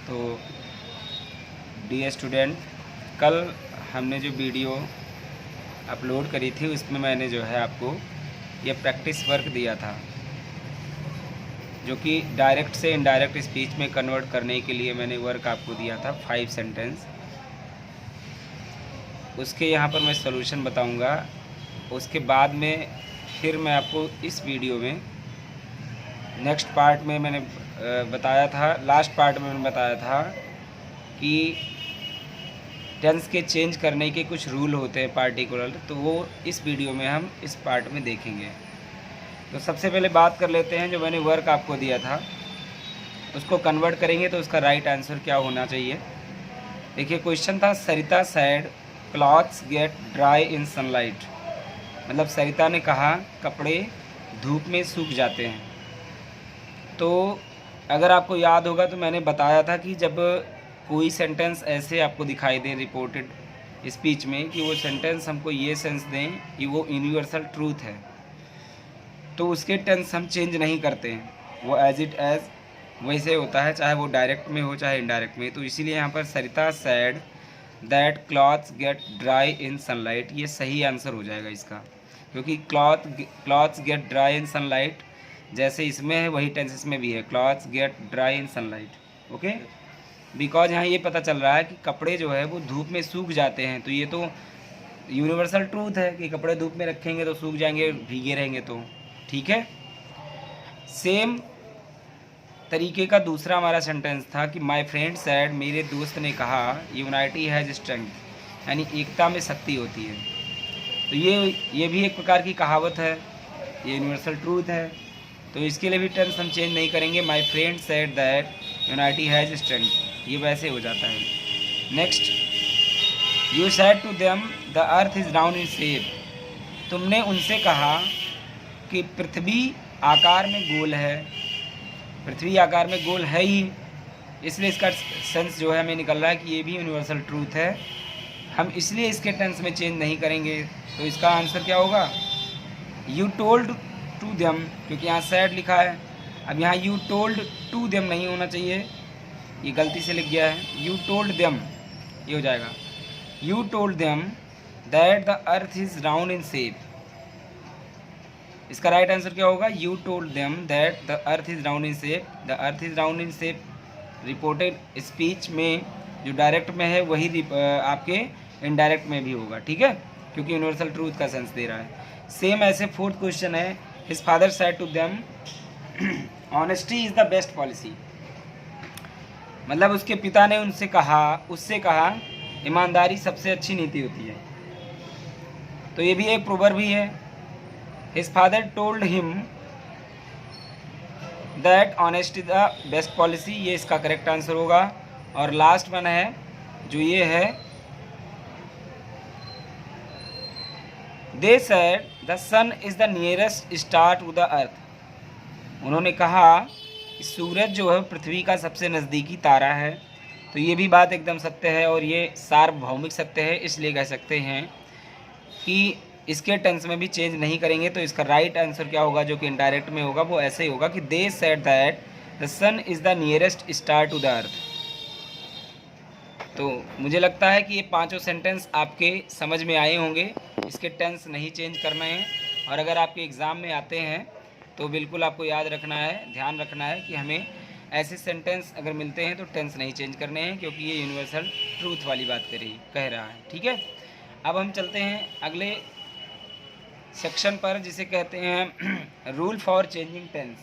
तो dear student, कल हमने जो वीडियो अपलोड करी थी उसमें मैंने जो है आपको ये प्रैक्टिस वर्क दिया था, जो कि डायरेक्ट से इनडायरेक्ट स्पीच में कन्वर्ट करने के लिए मैंने वर्क आपको दिया था 5 सेंटेंस। उसके यहाँ पर मैं सॉल्यूशन बताऊँगा। उसके बाद में फिर मैं आपको इस वीडियो में नेक्स्ट पार्ट में मैंने बताया था, लास्ट पार्ट में मैंने बताया था कि टेंस के चेंज करने के कुछ रूल होते हैं पार्टिकुलर, तो वो इस वीडियो में हम इस पार्ट में देखेंगे। तो सबसे पहले बात कर लेते हैं, जो मैंने वर्क आपको दिया था उसको कन्वर्ट करेंगे तो उसका राइट आंसर क्या होना चाहिए। देखिए, क्वेश्चन था Sarita said clothes get dry in sunlight. मतलब सरिता ने कहा कपड़े धूप में सूख जाते हैं। तो अगर आपको याद होगा तो मैंने बताया था कि जब कोई सेंटेंस ऐसे आपको दिखाई दे रिपोर्टेड स्पीच में कि वो सेंटेंस हमको ये सेंस दें कि वो यूनिवर्सल ट्रूथ है, तो उसके टेंस हम चेंज नहीं करते हैं, वो एज इट एज वैसे होता है, चाहे वो डायरेक्ट में हो चाहे इनडायरेक्ट में। तो इसीलिए यहाँ पर Sarita said that clothes get dry in sunlight, ये सही आंसर हो जाएगा इसका, क्योंकि clothes get dry in sunlight जैसे इसमें है वही टेंस इसमें भी है, clothes get dry in sunlight. Okay, because यहाँ ये पता चल रहा है कि कपड़े जो है वो धूप में सूख जाते हैं, तो ये तो यूनिवर्सल ट्रूथ है कि कपड़े धूप में रखेंगे तो सूख जाएंगे, भीगे रहेंगे तो। ठीक है, सेम तरीके का दूसरा हमारा सेंटेंस था कि माय फ्रेंड सैड, मेरे दोस्त ने कहा यूनाइटी हैज स्ट्रेंथ, यानी एकता में शक्ति होती है। तो ये भी एक प्रकार की कहावत है, ये यूनिवर्सल ट्रूथ है, तो इसके लिए भी टेंस हम चेंज नहीं करेंगे। My friend said that unity has strength, ये वैसे हो जाता है। Next, you said to them the earth is round in shape, तुमने उनसे कहा कि पृथ्वी आकार में गोल है। पृथ्वी आकार में गोल है ही, इसलिए इसका सेंस जो है हमें निकल रहा है कि ये भी यूनिवर्सल ट्रूथ है, हम इसलिए इसके टेंस में चेंज नहीं करेंगे। तो इसका आंसर क्या होगा, यू टोल्ड टू देम, क्योंकि यहाँ सैड लिखा है। अब यहाँ यू टोल्ड टू देम नहीं होना चाहिए, ये गलती से लिख गया है, यू टोल्ड देम ये हो जाएगा, you told them that the earth is round in shape. इसका राइट आंसर क्या होगा, you told them that the earth is round in shape. The earth is round in shape reported speech में जो direct में है वही आपके indirect में भी होगा। ठीक है, क्योंकि यूनिवर्सल ट्रूथ का सेंस दे रहा है। सेम ऐसे फोर्थ क्वेश्चन है, his father said to them honesty is the best policy. मतलब उसके पिता ने उससे कहा ईमानदारी सबसे अच्छी नीति होती है। तो ये भी एक प्रोवर्ब भी है, his father told him that honesty the best policy, ये इसका करेक्ट आंसर होगा। और लास्ट वन है जो ये है, they said the sun is the nearest star to the earth. उन्होंने कहा कि सूरज जो है पृथ्वी का सबसे नज़दीकी तारा है। तो ये भी बात एकदम सत्य है और ये सार्वभौमिक सत्य है, इसलिए कह सकते हैं कि इसके टेंस में भी चेंज नहीं करेंगे। तो इसका राइट आंसर क्या होगा, जो कि इनडायरेक्ट में होगा, वो ऐसे ही होगा कि they said that the sun is the nearest star to the earth. तो मुझे लगता है कि ये पांचों सेंटेंस आपके समझ में आए होंगे, इसके टेंस नहीं चेंज करना है। और अगर आपके एग्ज़ाम में आते हैं तो बिल्कुल आपको याद रखना है, ध्यान रखना है कि हमें ऐसे सेंटेंस अगर मिलते हैं तो टेंस नहीं चेंज करने हैं, क्योंकि ये यूनिवर्सल ट्रूथ वाली बात कह रहा है। ठीक है, अब हम चलते हैं अगले सेक्शन पर, जिसे कहते हैं रूल फॉर चेंजिंग टेंस,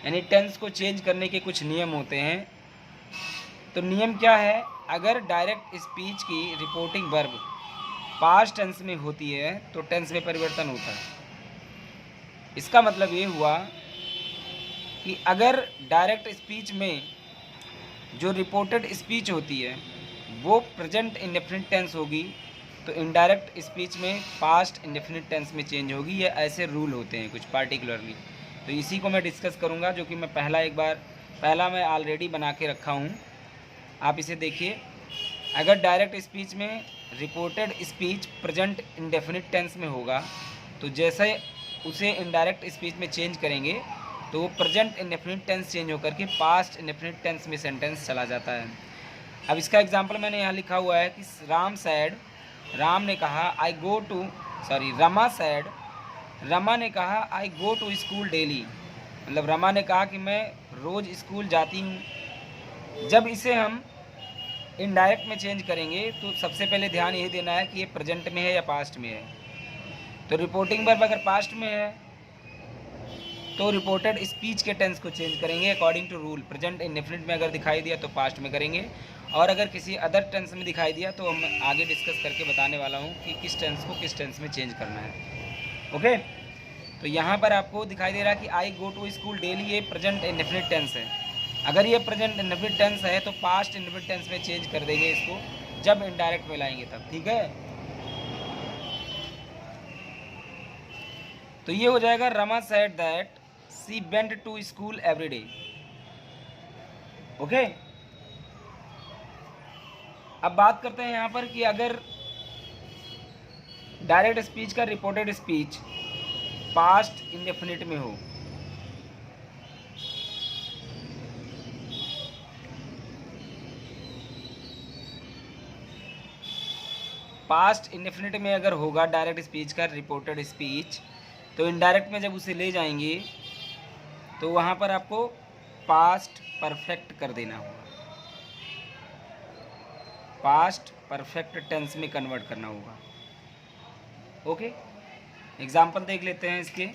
यानी टेंस को चेंज करने के कुछ नियम होते हैं। तो नियम क्या है, अगर डायरेक्ट स्पीच की रिपोर्टिंग वर्ब पास्ट टेंस में होती है तो टेंस में परिवर्तन होता है। इसका मतलब ये हुआ कि अगर डायरेक्ट स्पीच में जो रिपोर्टेड स्पीच होती है वो प्रेजेंट इंडेफिनिट टेंस होगी, तो इनडायरेक्ट स्पीच में पास्ट इंडेफिनिट टेंस में चेंज होगी। ये ऐसे रूल होते हैं कुछ पार्टिकुलरली, तो इसी को मैं डिस्कस करूँगा, जो कि मैं पहला मैं ऑलरेडी बना के रखा हूँ, आप इसे देखिए। अगर डायरेक्ट स्पीच में reported speech present indefinite tense में होगा, तो जैसे उसे इनडायरेक्ट स्पीच में चेंज करेंगे तो प्रेजेंट इंडेफिनिट टेंस चेंज होकर के पास्ट इंडेफिनिट टेंस में सेंटेंस चला जाता है। अब इसका एग्जांपल मैंने यहाँ लिखा हुआ है कि राम सैड, राम ने कहा I go to, sorry Rama said, Rama ने कहा I go to school daily, मतलब रमा ने कहा कि मैं रोज़ स्कूल जाती हूँ। जब इसे हम इनडायरेक्ट में चेंज करेंगे तो सबसे पहले ध्यान यही देना है कि ये प्रेजेंट में है या पास्ट में है। तो रिपोर्टिंग वर्ब अगर पास्ट में है तो रिपोर्टेड स्पीच के टेंस को चेंज करेंगे according to rule. Present indefinite में अगर दिखाई दिया तो पास्ट में करेंगे, और अगर किसी अदर टेंस में दिखाई दिया तो हम आगे डिस्कस करके बताने वाला हूँ कि किस टेंस को किस टेंस में चेंज करना है। ओके, तो यहाँ पर आपको दिखाई दे रहा है कि आई गो टू स्कूल डेली, ये प्रेजेंट इंडेफिनिट टेंस है। अगर ये प्रेजेंट इंडेफिनिट टेंस है तो पास्ट इंडेफिनिट टेंस में चेंज कर देंगे इसको, जब इनडायरेक्ट में लाएंगे तब। ठीक है, तो ये हो जाएगा Rama said that she went to school every day. Okay, अब बात करते हैं यहाँ पर कि अगर डायरेक्ट स्पीच का रिपोर्टेड स्पीच पास्ट इंडेफिनिट में हो, पास्ट इंडेफिनिट में अगर होगा डायरेक्ट स्पीच का रिपोर्टेड स्पीच, तो इनडायरेक्ट में जब उसे ले जाएंगे तो वहाँ पर आपको पास्ट परफेक्ट कर देना होगा, पास्ट परफेक्ट टेंस में कन्वर्ट करना होगा। ओके, एग्जाम्पल देख लेते हैं इसके।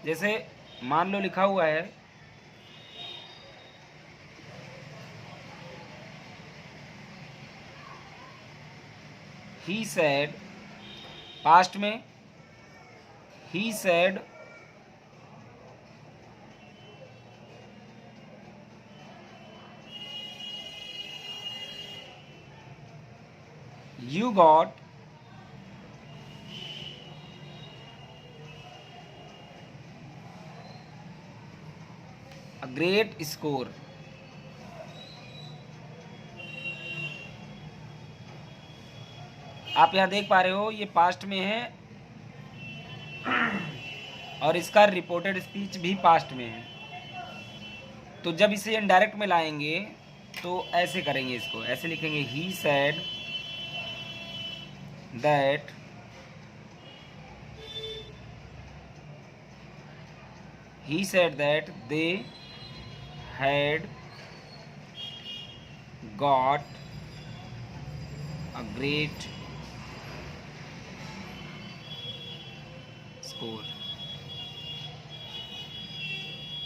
जैसे मान लो लिखा हुआ है ही सैड, पास्ट में ही sad you got a great score। आप यहाँ देख पा रहे हो ये पास्ट में है और इसका रिपोर्टेड स्पीच भी पास्ट में है। तो जब इसे इनडायरेक्ट में लाएंगे तो ऐसे करेंगे, इसको ऐसे लिखेंगे ही sad that he said that they had got a great score।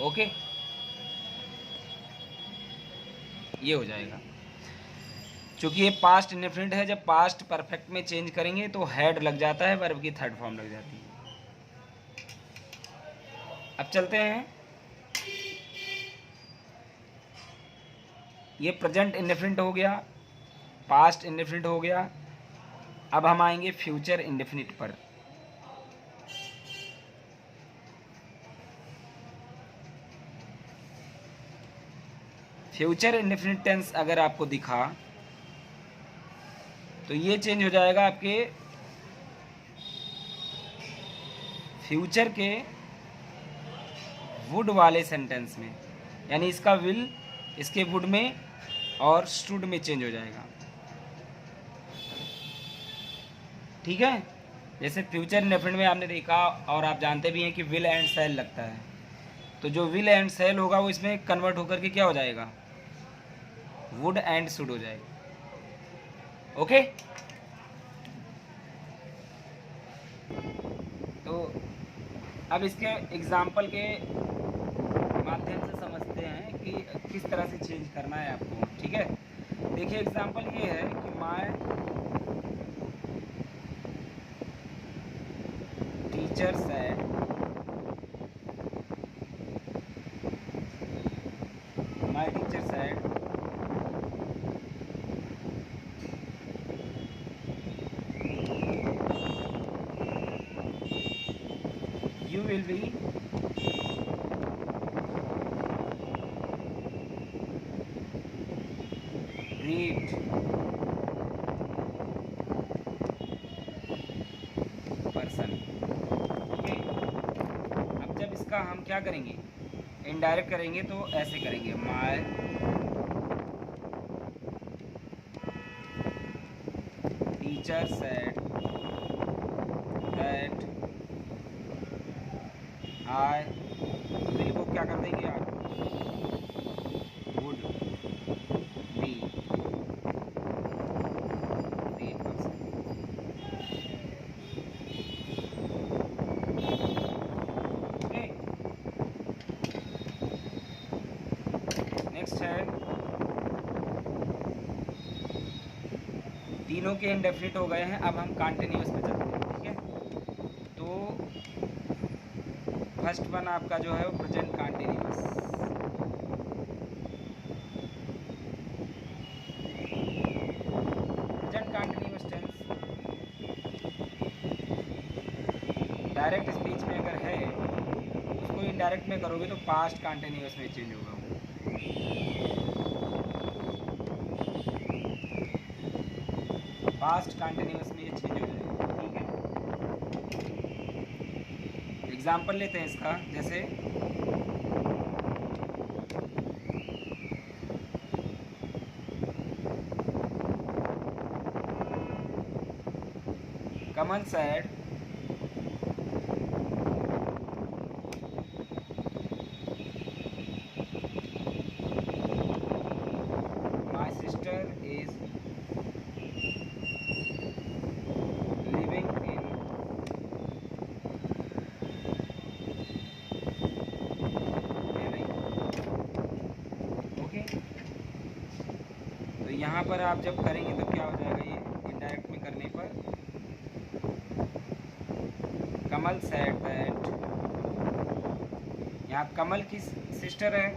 Okay, ये हो जाएगा। चूँकि ये पास्ट इंडेफिनिट है, जब पास्ट परफेक्ट में चेंज करेंगे तो हैड लग जाता है, वर्ब की थर्ड फॉर्म लग जाती है। अब चलते हैं, ये प्रेजेंट इंडेफिनिट हो गया, पास्ट इंडेफिनिट हो गया। अब हम आएंगे फ्यूचर इंडेफिनिट पर। फ्यूचर इंडेफिनिट टेंस अगर आपको दिखा तो ये चेंज हो जाएगा आपके फ्यूचर के वुड वाले सेंटेंस में, यानी इसका विल इसके वुड में और स्टूड में चेंज हो जाएगा। ठीक है, जैसे फ्यूचर इंडेफिनिट में आपने देखा और आप जानते भी हैं कि विल एंड शैल लगता है, तो जो विल एंड शैल होगा वो इसमें कन्वर्ट होकर के क्या हो जाएगा, वुड एंड शुड हो जाएगा। ओके, तो अब इसके एग्जाम्पल के माध्यम से समझते हैं कि किस तरह से चेंज करना है आपको। ठीक है, देखिए एग्जाम्पल ये है कि my teacher said you will be great person। Okay, अब जब इसका हम क्या करेंगे, इनडायरेक्ट करेंगे तो ऐसे करेंगे, my teacher said that I, दिल को क्या कर देंगे आप, would be the person. Okay, next है, तीनों के इंडेफिनिट हो गए हैं, अब हम कंटिन्यूअस पे चलते हैं। ठीक है, तो फर्स्ट वन आपका जो है वो present continuous. Present continuous tense direct speech में अगर है, उसको इनडायरेक्ट में करोगे तो पास्ट कंटिन्यूअस में चेंज होगा। पास्ट कंटिन्यूअस में ये चेंज हो जाएगा। ठीक है, एग्जाम्पल लेते हैं इसका, जैसे Kamal said my sister is living in Chennai. Okay, तो यहाँ पर आप जब करेंगे तो क्या हो जाएगा, ये इनडायरेक्ट में करने पर कमल सेड दैट, यहाँ कमल की सिस्टर है।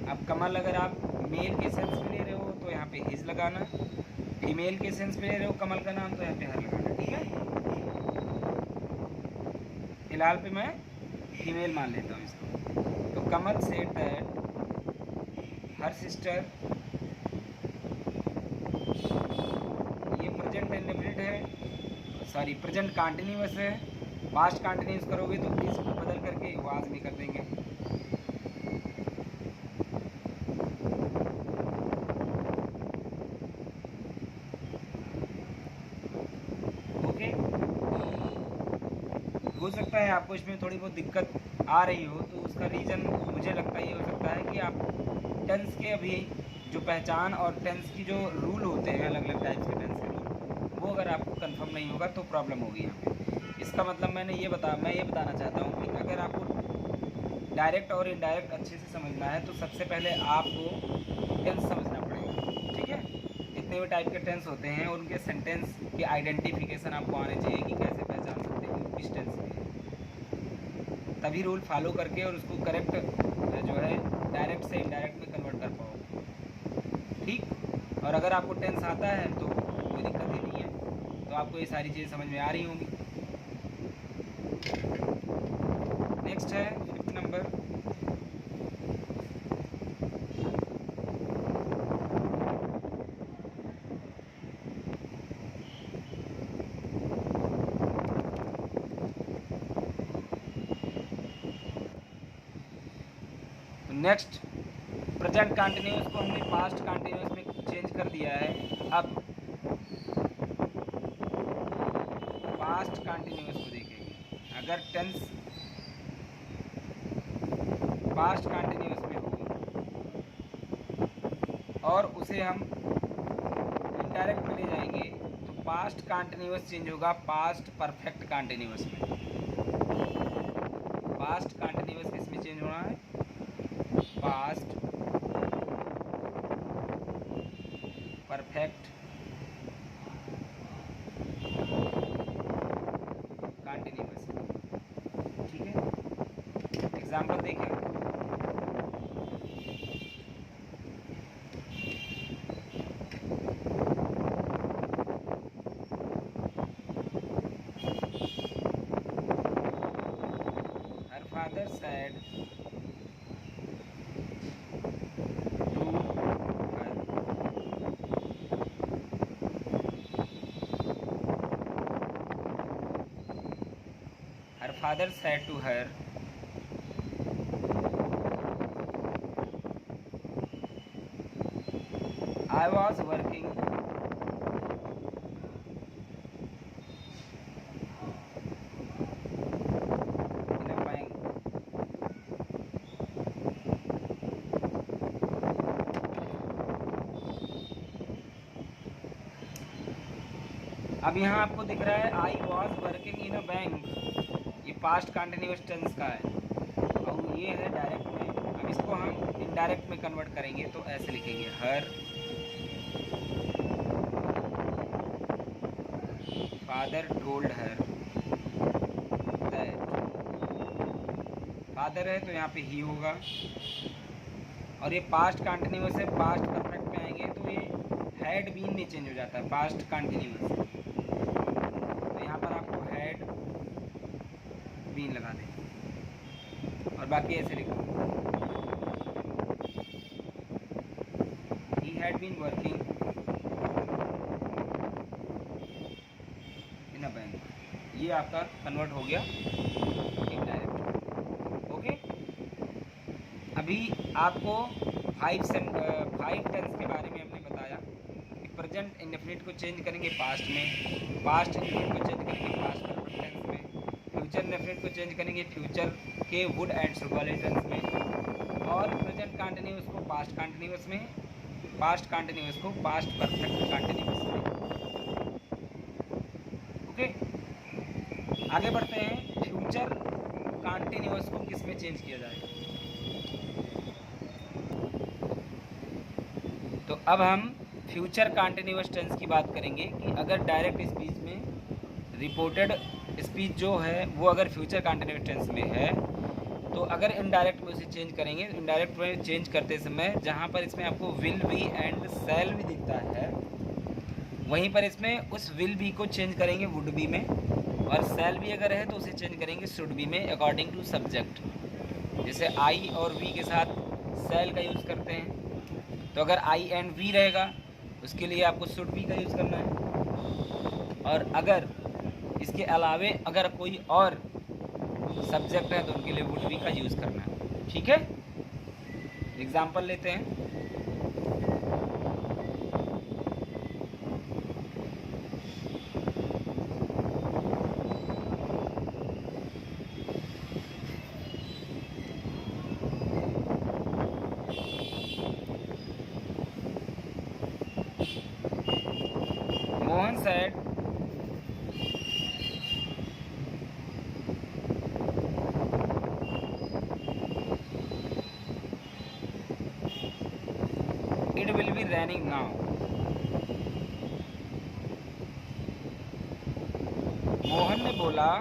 अब कमल अगर आप मेल के सेंस में ले रहे हो तो यहाँ पे हिज लगाना, फीमेल के सेंस में ले रहे हो कमल का नाम तो यहाँ पे हर लगाना। ठीक है, फिलहाल पे मैं फीमेल मान लेता हूँ इसको। तो कमल सेड दैट हर सिस्टर, ये प्रेजेंट इंडेफिनिट है, सॉरी प्रेजेंट कंटिन्यूअस है। पास्ट कंटिन्यूअस करोगे तो इस बदल करके वाज में कर देंगे। ओके, हो सकता है आपको इसमें थोड़ी बहुत दिक्कत आ रही हो, तो उसका रीज़न मुझे लगता है ये हो सकता है कि आप टेंस के अभी जो पहचान और टेंस की जो रूल होते हैं, अलग अलग टाइप्स के टेंस के रूल, वो अगर आपको कंफर्म नहीं होगा तो प्रॉब्लम होगी यहाँ पे। इसका मतलब मैं ये बताना चाहता हूँ कि अगर आपको डायरेक्ट और इनडायरेक्ट अच्छे से समझना है तो सबसे पहले आपको टेंस समझना पड़ेगा। ठीक है, जितने भी टाइप के टेंस होते हैं उनके सेंटेंस के आइडेंटिफिकेशन आपको आने चाहिए कि कैसे पहचान सकते हैं किस टेंस में, तभी रूल फॉलो करके और उसको करेक्ट जो है डायरेक्ट से इनडायरेक्ट में कन्वर्ट कर पाओगे। ठीक, और अगर आपको टेंस आता है तो कोई दिक्कत ही नहीं है, तो आपको ये सारी चीज़ें समझ में आ रही होंगी। नेक्स्ट है 5th number, next present continuous को हमने पास्ट कंटिन्यूअस में चेंज कर दिया है। अब पास्ट कंटिन्यूअस को देखेंगे, अगर टेंस पास्ट कंटिन्यूअस में हो और उसे हम इनडायरेक्ट में ले जाएंगे तो पास्ट कंटिन्यूअस चेंज होगा पास्ट परफेक्ट कंटिन्यूअस में। पास्ट कंटिन्यूअस किस में चेंज होना है, पास्ट परफेक्ट कंटिन्यूअस। ठीक है, एग्जाम्पल देखें, her father said to her, her father said to her I was working in a bank. अब यहाँ आपको दिख रहा है I was working in a bank, ये पास्ट कंटिन्यूअस टेंस का है और ये है डायरेक्ट में। अब इसको हम इनडायरेक्ट में कन्वर्ट करेंगे तो ऐसे लिखेंगे, her father told her that. Father है तो यहाँ पे ही होगा, और ये पास्ट कंटिन्यूअस है, पास्ट परफेक्ट में आएंगे तो ये हैड बीन में चेंज हो जाता है, पास्ट कंटिन्यूअस। तो यहाँ पर आपको हैड बीन लगा दें और बाकी ऐसे लिखो, he had been working in a bank. ये आपका कन्वर्ट हो गया इनडायरेक्ट। ओके, अभी आपको फाइव टेंस के बारे में हमने बताया कि प्रेजेंट इंडेफिनिट को चेंज करेंगे पास्ट में, पास्ट इंडेफिनिट को चेंज करेंगे पास्ट परफेक्ट टेंस में, फ्यूचर इंडेफिनिट को चेंज करेंगे फ्यूचर के वुड एंड शुड वाले टेंस में, और प्रेजेंट कंटिन्यूअस को पास्ट कंटिन्यूअस में, पास्ट कंटिन्यूअस को पास्ट परफेक्ट कंटिन्यूअस में। ओके, आगे बढ़ते हैं, फ्यूचर कंटिन्यूअस को किस में चेंज किया जाए। तो अब हम फ्यूचर कंटिन्यूअस टेंस की बात करेंगे कि अगर डायरेक्ट स्पीच में रिपोर्टेड स्पीच जो है वो अगर फ्यूचर कंटिन्यूअस टेंस में है, तो अगर इनडायरेक्ट में उसे चेंज करेंगे, इनडायरेक्ट में चेंज करते समय जहाँ पर इसमें आपको will be and shall be दिखता है, वहीं पर इसमें उस विल बी को चेंज करेंगे वुड बी में, और शैल बी अगर है तो उसे चेंज करेंगे शुड बी में अकॉर्डिंग टू सब्जेक्ट। जैसे आई और वी के साथ शैल का यूज़ करते हैं, तो अगर आई एंड वी रहेगा उसके लिए आपको शुड बी का यूज़ करना है, और अगर इसके अलावे अगर कोई और सब्जेक्ट है तो उनके लिए वुड बी का यूज़ करना है। ठीक है, एग्जाम्पल लेते हैं। Mohan said it will be raining now। Mohan ने बोला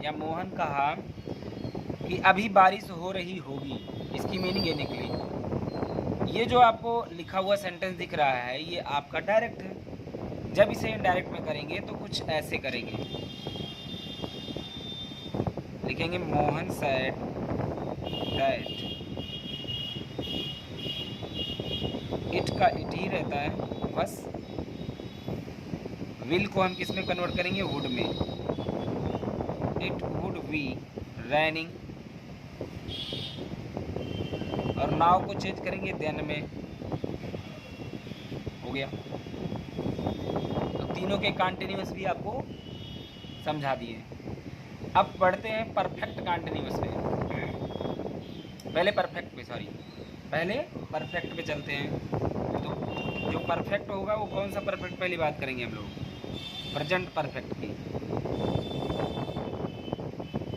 या मोहन कहा कि अभी बारिश हो रही होगी, इसकी मीनिंग ये निकली। ये जो आपको लिखा हुआ सेंटेंस दिख रहा है ये आपका डायरेक्ट है। जब इसे इनडायरेक्ट में करेंगे तो कुछ ऐसे करेंगे, लिखेंगे मोहन सेड दैट। इट का इट ही रहता है बस। विल को हम किस में कन्वर्ट करेंगे, वुड में। इट वुड बी रैनिंग, और नाव को चेंज करेंगे देन में। हो गया, तो तीनों के कंटिन्यूअस भी आपको समझा दिए। अब पढ़ते हैं परफेक्ट कंटिन्यूअस पे। पहले परफेक्ट पे चलते हैं। तो जो परफेक्ट होगा वो कौन सा परफेक्ट, पहली बात करेंगे हम लोग प्रेजेंट परफेक्ट की।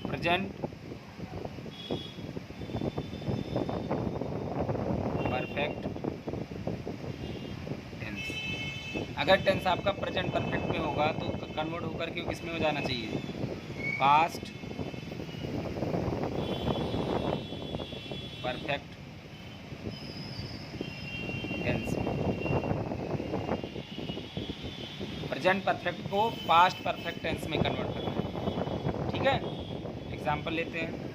Present perfect tense. अगर टेंस आपका प्रेजेंट परफेक्ट में होगा तो कन्वर्ट होकर के किस में हो जाना चाहिए, past perfect tense. Present perfect को पास्ट परफेक्ट टेंस में कन्वर्ट करना है। ठीक है, एग्जाम्पल लेते हैं।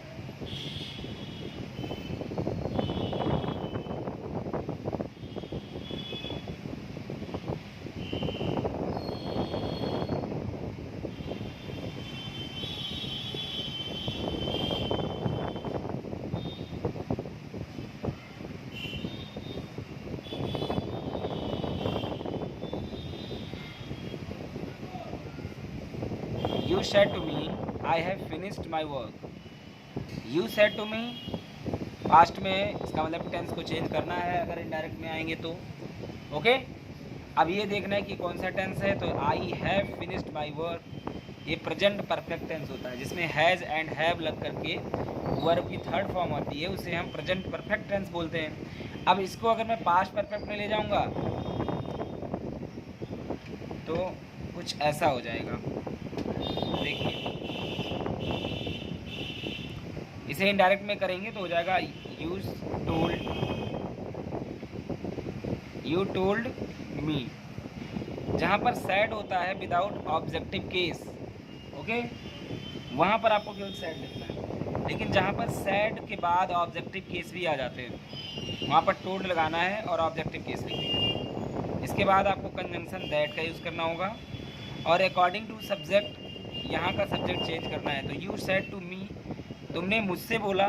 Said to me I have finished my work. You said to me past में, इसका मतलब टेंस को चेंज करना है अगर इनडायरेक्ट में आएंगे तो। ओके, अब ये देखना है कि कौन सा टेंस है। तो आई हैव फिनिश्ड माई वर्क, ये प्रेजेंट परफेक्ट टेंस होता है जिसमें हैज़ एंड हैव लग करके वर्ब की थर्ड फॉर्म होती है, उसे हम प्रेजेंट परफेक्ट टेंस बोलते हैं। अब इसको अगर मैं पास्ट परफेक्ट में ले जाऊंगा तो कुछ ऐसा हो जाएगा, देखिए। इसे इनडायरेक्ट में करेंगे तो हो जाएगा यू टोल्ड मी। जहाँ पर सैड होता है विदाउट ऑब्जेक्टिव केस, ओके, वहाँ पर आपको केवल सैड लिखना है। लेकिन जहाँ पर सैड के बाद ऑब्जेक्टिव केस भी आ जाते हैं वहाँ पर टोल्ड लगाना है और ऑब्जेक्टिव केस लिखना है। इसके बाद आपको कंजंक्शन दैट का यूज़ करना होगा और अकॉर्डिंग टू सब्जेक्ट यहाँ का सब्जेक्ट चेंज करना है। तो यू सेड टू मी, तुमने मुझसे बोला।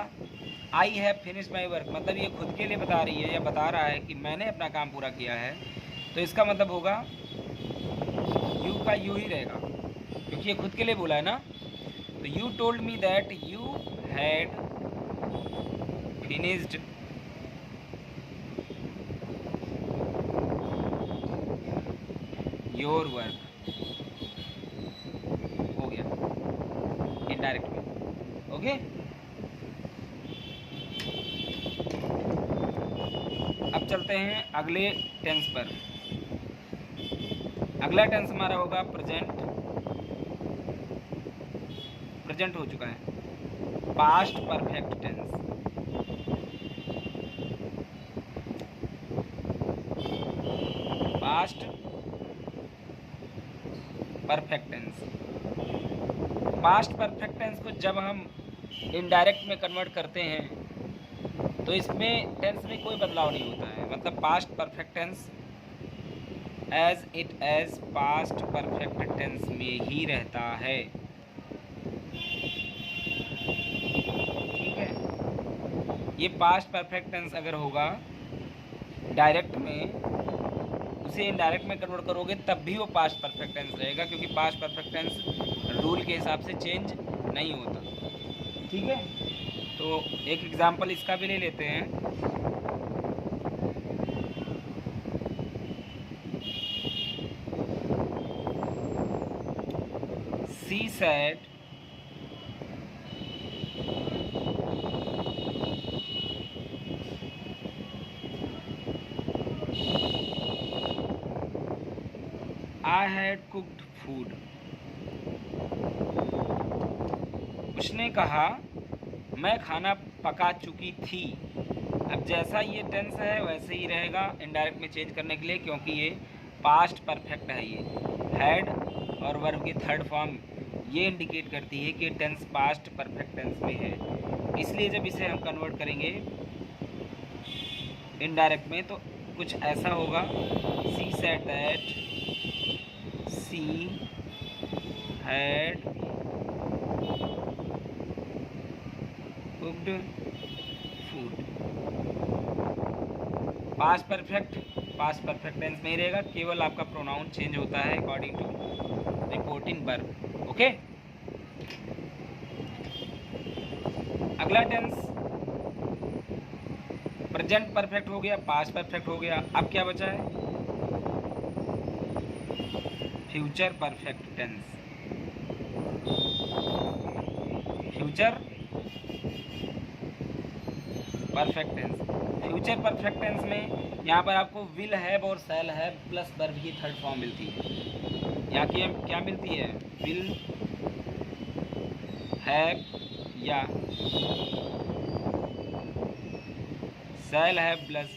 आई हैव फिनिश्ड माई वर्क, मतलब ये खुद के लिए बता रही है या बता रहा है कि मैंने अपना काम पूरा किया है। तो इसका मतलब होगा यू का यू ही रहेगा क्योंकि ये खुद के लिए बोला है ना। तो you told me that you had finished your work, हो गया इनडायरेक्ट में। ओके, अब चलते हैं अगले टेंस पर। अगला टेंस हमारा होगा प्रेजेंट। प्रेजेंट हो चुका है, past perfect tense. Past perfect tense. Past perfect tense को जब हम इनडायरेक्ट में कन्वर्ट करते हैं तो इसमें टेंस में कोई बदलाव नहीं होता है। मतलब past perfect tense as it as past perfect tense में ही रहता है, ठीक है। ये पास्ट परफेक्ट टेंस अगर होगा डायरेक्ट में, उसे इनडायरेक्ट में कन्वर्ट करोगे तब भी वो पास्ट परफेक्ट टेंस रहेगा क्योंकि पास्ट परफेक्ट टेंस रूल के हिसाब से चेंज नहीं होता, ठीक है। तो एक एग्जांपल इसका भी ले लेते हैं। She said I had cooked food. उसने कहा मैं खाना पका चुकी थी। अब जैसा ये टेंस है वैसे ही रहेगा इनडायरेक्ट में चेंज करने के लिए क्योंकि ये पास्ट परफेक्ट है। ये हैड और वर्ब की थर्ड फॉर्म ये इंडिकेट करती है कि टेंस पास्ट परफेक्ट टेंस में है। इसलिए जब इसे हम कन्वर्ट करेंगे इनडायरेक्ट में तो कुछ ऐसा होगा, she said that she had cooked food. Past perfect tense में ही रहेगा, केवल आपका प्रोनाउन चेंज होता है according to reporting verb, okay. अगला टेंस प्रेजेंट परफेक्ट हो गया, पास्ट परफेक्ट हो गया। अब क्या बचा है? Future perfect tense. Future perfect tense. Future perfect tense में यहाँ पर आपको विल हैव और शैल हैव प्लस वर्ब की थर्ड फॉर्म मिलती है। यहाँ की क्या मिलती है? विल हैव या शैल हैव प्लस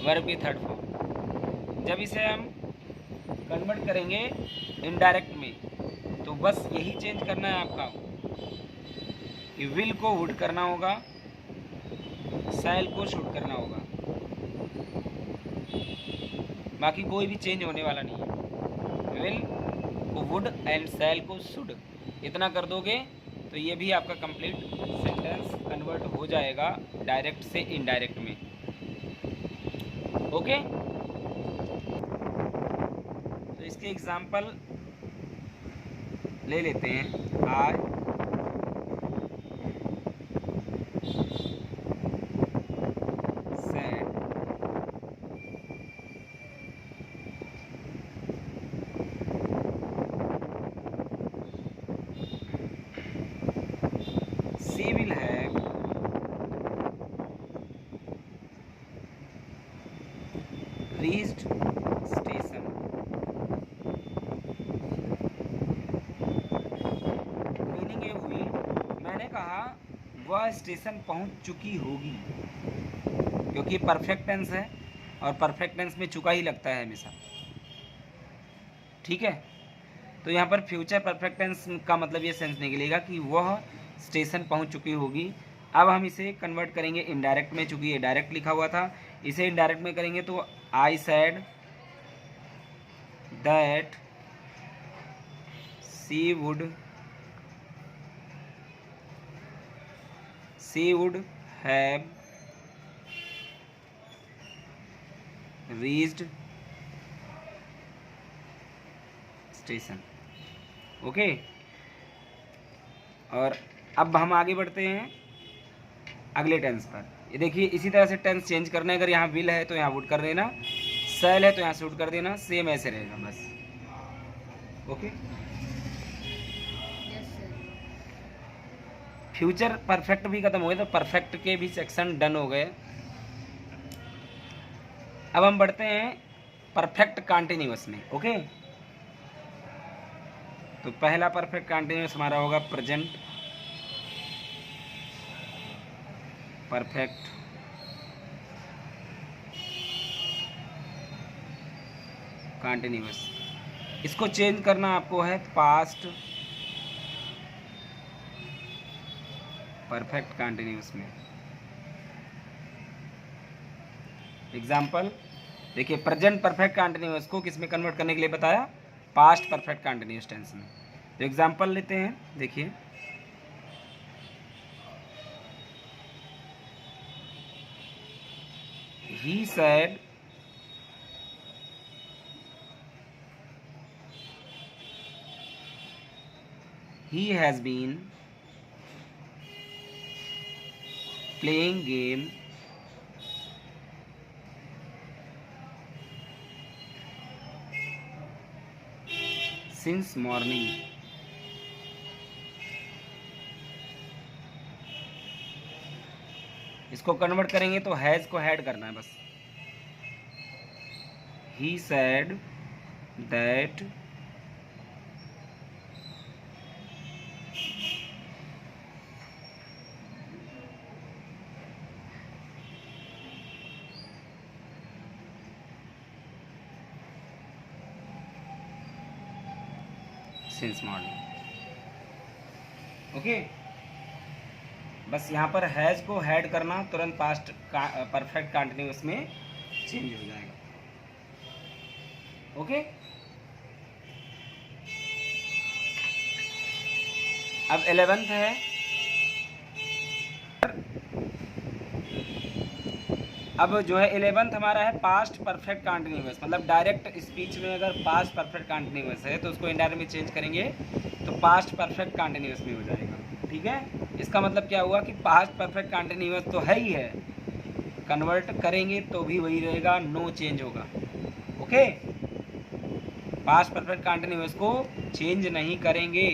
वर्ब की थर्ड फॉर्म। जब इसे हम कन्वर्ट करेंगे इनडायरेक्ट में तो बस यही चेंज करना है आपका कि विल को वुड करना होगा, शैल को शुड करना होगा, बाकी कोई भी चेंज होने वाला नहीं है। विल को वुड एंड शैल को शुड, इतना कर दोगे तो ये भी आपका कंप्लीट सेंटेंस कन्वर्ट हो जाएगा डायरेक्ट से इनडायरेक्ट में, ओके। तो इसके एग्जाम्पल ले लेते हैं I said she will have reached station. Meaning ये हुई, मैंने कहा वह स्टेशन पहुंच चुकी होगी, क्योंकि परफेक्ट टेंस है और परफेक्ट टेंस में चुका ही लगता है हमेशा। ठीक है, तो यहाँ पर फ्यूचर परफेक्ट टेंस का मतलब ये सेंस निकलेगा कि वह स्टेशन पहुंच चुकी होगी। अब हम इसे कन्वर्ट करेंगे इनडायरेक्ट में, चूंकि ये डायरेक्ट लिखा हुआ था, इसे इनडायरेक्ट में करेंगे तो I said that she would have reached station. Okay, और अब हम आगे बढ़ते हैं अगले टेंस पर। ये देखिए, इसी तरह से टेंस चेंज करना है। अगर यहाँ विल है तो यहाँ वुड कर देना, सेल है तो यहाँ से वुड कर देना, सेम ऐसे रहेगा बस। ओके, फ्यूचर परफेक्ट भी खत्म हो गए, तो परफेक्ट के भी सेक्शन डन हो गए। अब हम बढ़ते हैं परफेक्ट कंटिन्यूअस में। ओके, तो पहला परफेक्ट कंटिन्यूअस हमारा होगा प्रेजेंट परफेक्ट कंटिन्यूअस। इसको चेंज करना आपको है पास्ट परफेक्ट कंटिन्यूअस में। एग्जाम्पल देखिए, प्रेजेंट परफेक्ट कंटिन्यूअस को किस में कन्वर्ट करने के लिए बताया? पास्ट परफेक्ट कंटिन्यूअस टेंस में। तो एग्जाम्पल लेते हैं, देखिए he said he has been playing game since morning। इसको कन्वर्ट करेंगे तो हैज को हैड करना है बस। he said that since morning। Okay, बस यहाँ पर हैज को हैड करना, तुरंत पास्ट परफेक्ट कंटिन्यूअस में चेंज हो जाएगा। ओके, अब 11th है, अब जो है 11th हमारा है पास्ट परफेक्ट कंटिन्यूअस। मतलब डायरेक्ट स्पीच में अगर पास्ट परफेक्ट कंटिन्यूअस है तो उसको इनडायरेक्ट में चेंज करेंगे तो पास्ट परफेक्ट कंटिन्यूअस में हो जाएगा। ठीक है, इसका मतलब क्या हुआ कि पास्ट परफेक्ट कंटिन्यूअस तो है ही है, कन्वर्ट करेंगे तो भी वही रहेगा, नो चेंज होगा। ओके, पास्ट परफेक्ट कंटिन्यूअस को चेंज नहीं करेंगे।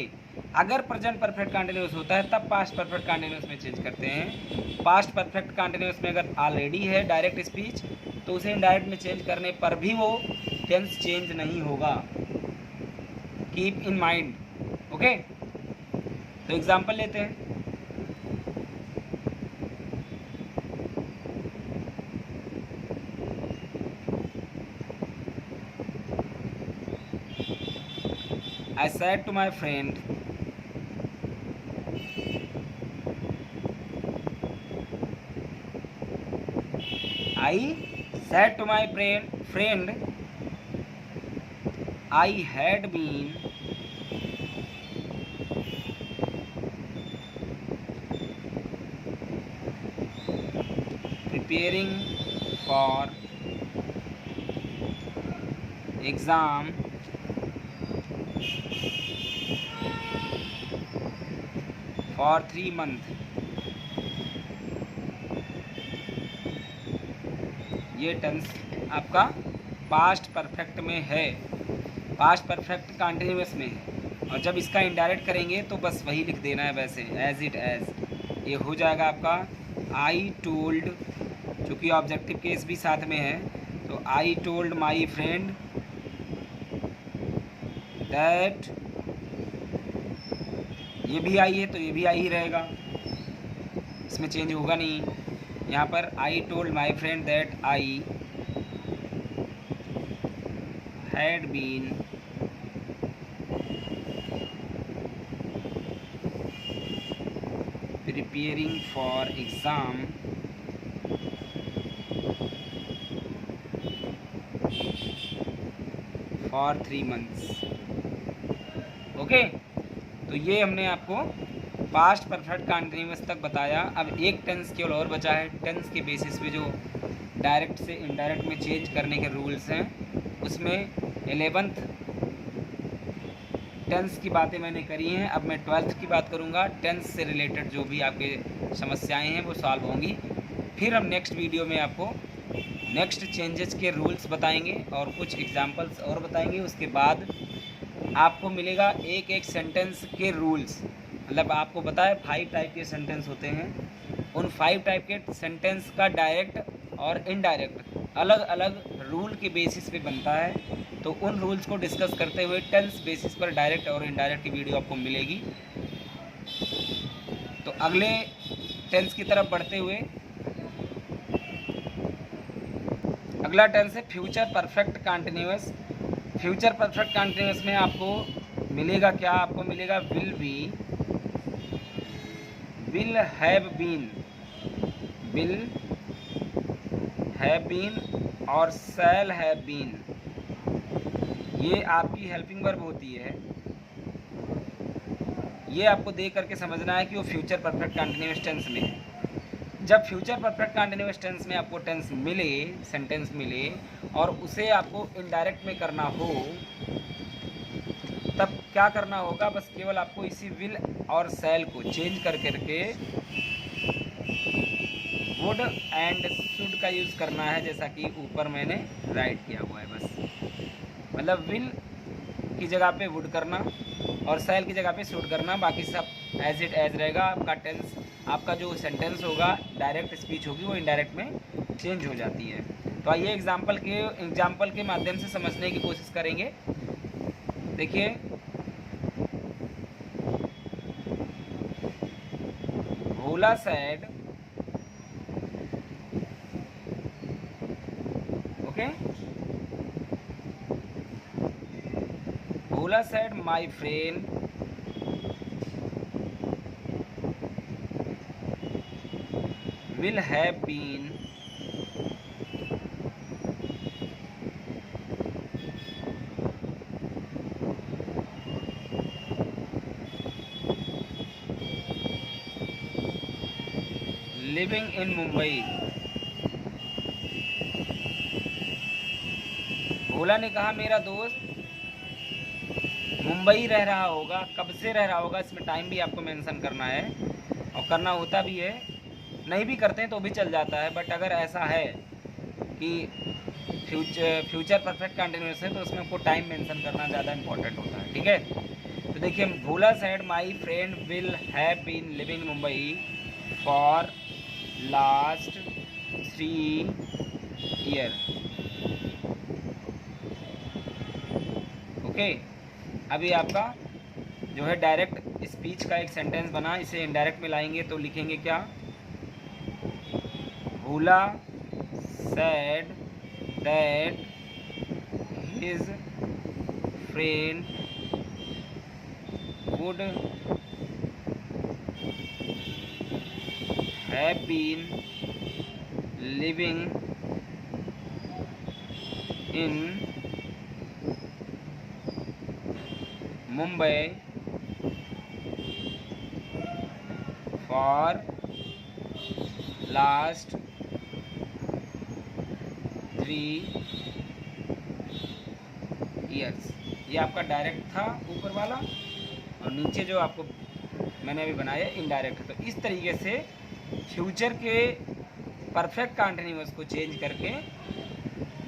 अगर प्रेजेंट परफेक्ट कंटिन्यूअस होता है तब पास्ट परफेक्ट कंटिन्यूअस में चेंज करते हैं। पास्ट परफेक्ट कंटिन्यूअस में अगर ऑलरेडी है डायरेक्ट स्पीच तो उसे इनडायरेक्ट में चेंज करने पर भी वो टेंस चेंज नहीं होगा। Keep in mind. ओके, तो एग्जांपल लेते हैं। I said to my friend, I said to my friend, I had been preparing for exam for 3 month. ये टेंस आपका पास्ट परफेक्ट में है, पास्ट परफेक्ट कंटिन्यूअस में है। और जब इसका इनडायरेक्ट करेंगे तो बस वही लिख देना है वैसे, एज इट एज। ये हो जाएगा आपका आई टोल्ड, चूँकि ऑब्जेक्टिव केस भी साथ में है, तो आई टोल्ड माई फ्रेंड दैट, ये भी आई है तो ये भी आई ही रहेगा, इसमें चेंज होगा नहीं। यहाँ पर I told my friend that I had been preparing for exam for 3 months। Okay, तो ये हमने आपको पास्ट परफेक्ट कंटिन्यूअस तक बताया। अब एक टेंस केवल और बचा है। टेंस के बेसिस पे जो डायरेक्ट से इनडायरेक्ट में चेंज करने के रूल्स हैं, उसमें 11th टेंस की बातें मैंने करी हैं। अब मैं 12th की बात करूंगा। टेंस से रिलेटेड जो भी आपके समस्याएं हैं वो सॉल्व होंगी। फिर हम नेक्स्ट वीडियो में आपको नेक्स्ट चेंजेस के रूल्स बताएंगे और कुछ एग्जांपल्स और बताएंगे। उसके बाद आपको मिलेगा एक एक सेंटेंस के रूल्स, मतलब आपको बताया 5 टाइप के सेंटेंस होते हैं। उन 5 टाइप के सेंटेंस का डायरेक्ट और इनडायरेक्ट अलग अलग रूल के बेसिस पे बनता है। तो उन रूल्स को डिस्कस करते हुए टेंस बेसिस पर डायरेक्ट और इनडायरेक्ट की वीडियो आपको मिलेगी। तो अगले टेंस की तरफ बढ़ते हुए, अगला टेंस है future perfect continuous. Future perfect continuous में आपको मिलेगा क्या? आपको मिलेगा will be, will have been, will have been और शैल हैव बीन। ये आपकी हेल्पिंग वर्ब होती है। ये आपको देख करके समझना है कि वो फ्यूचर परफेक्ट कंटिन्यूअस टेंस में है। जब फ्यूचर परफेक्ट कंटिन्यूअस टेंस में आपको टेंस मिले, सेंटेंस मिले और उसे आपको इनडायरेक्ट में करना हो, तब क्या करना होगा? बस केवल आपको इसी विल और शैल को चेंज कर करके वुड एंड शुड का यूज़ करना है, जैसा कि ऊपर मैंने राइट किया हुआ है। बस मतलब विल की जगह पे वुड करना और शैल की जगह पे शुड करना, बाकी सब एज इट एज रहेगा। आपका टेंस, आपका जो सेंटेंस होगा, डायरेक्ट स्पीच होगी, वो इनडायरेक्ट में चेंज हो जाती है। तो आइए एग्जाम्पल के माध्यम से समझने की कोशिश करेंगे। देखिए, Bhola said, okay, Bhola said my friend will have been living in Mumbai। Bhola ने कहा मेरा दोस्त मुंबई रह रहा होगा। कब से रह रहा होगा, इसमें टाइम भी आपको मेंशन करना है और करना होता भी है। नहीं भी करते हैं तो भी चल जाता है, बट अगर ऐसा है कि फ्यूचर परफेक्ट कंटिन्यूअस है तो उसमें आपको टाइम मेंशन करना ज़्यादा इंपॉर्टेंट होता है। ठीक है, तो देखिए, Bhola said my friend will have been living Mumbai for last 3 year. Okay, अभी आपका जो है डायरेक्ट स्पीच का एक सेंटेंस बना, इसे इनडायरेक्ट में लाएंगे तो लिखेंगे क्या? भोला said that his friend would have been living in Mumbai for last 3 years। ये आपका डायरेक्ट था ऊपर वाला, और नीचे जो आपको मैंने अभी बनाया इनडायरेक्ट। तो इस तरीके से फ्यूचर के परफेक्ट कंटिन्यूअस को चेंज करके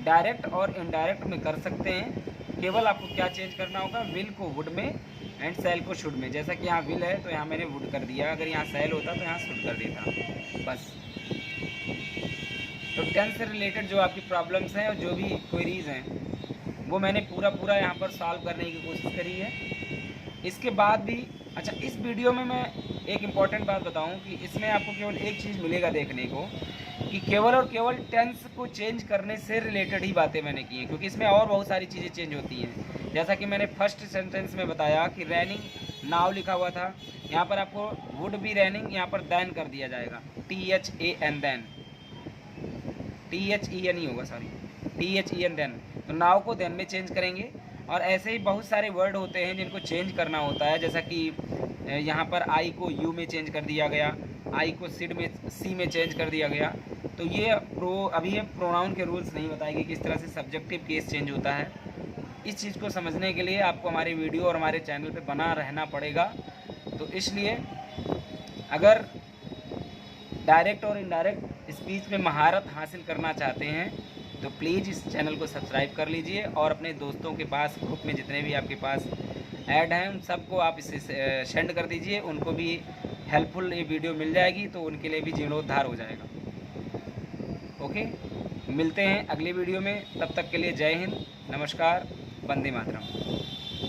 डायरेक्ट और इनडायरेक्ट में कर सकते हैं। केवल आपको क्या चेंज करना होगा, विल को वुड में एंड सेल को शुड में। जैसा कि यहाँ विल है तो यहाँ मैंने वुड कर दिया, अगर यहाँ सेल होता तो यहाँ शुड कर देता बस। तो टेंस से रिलेटेड जो आपकी प्रॉब्लम्स हैं और जो भी क्वेरीज हैं वो मैंने पूरा यहाँ पर सॉल्व करने की कोशिश करी है। इसके बाद भी अच्छा, इस वीडियो में मैं एक इम्पॉर्टेंट बात बताऊं कि इसमें आपको केवल एक चीज़ मिलेगा देखने को कि केवल और केवल टेंस को चेंज करने से रिलेटेड ही बातें मैंने की हैं, क्योंकि इसमें और बहुत सारी चीज़ें चेंज होती हैं। जैसा कि मैंने फर्स्ट सेंटेंस में बताया कि रैनिंग नाव लिखा हुआ था, यहाँ पर आपको वुड बी रैनिंग यहाँ पर दैन कर दिया जाएगा, THAN दैन, THEN ही होगा, सॉरी THEN दैन। तो नाव को देन में चेंज करेंगे। और ऐसे ही बहुत सारे वर्ड होते हैं जिनको चेंज करना होता है, जैसा कि यहाँ पर आई को यू में चेंज कर दिया गया, आई को सिड में सी में चेंज कर दिया गया। तो ये अभी ये प्रोनाउन के रूल्स नहीं बताएंगे किस तरह से सब्जेक्टिव केस चेंज होता है। इस चीज़ को समझने के लिए आपको हमारी वीडियो और हमारे चैनल पे बना रहना पड़ेगा। तो इसलिए अगर डायरेक्ट और इनडायरेक्ट स्पीच में महारत हासिल करना चाहते हैं तो प्लीज़ इस चैनल को सब्सक्राइब कर लीजिए और अपने दोस्तों के पास, ग्रुप में जितने भी आपके पास ऐड हैं उन सबको आप इसे सेंड कर दीजिए। उनको भी हेल्पफुल ये वीडियो मिल जाएगी तो उनके लिए भी जीर्णोद्धार हो जाएगा। ओके, मिलते हैं अगली वीडियो में, तब तक के लिए जय हिंद, नमस्कार, वंदे मातरम।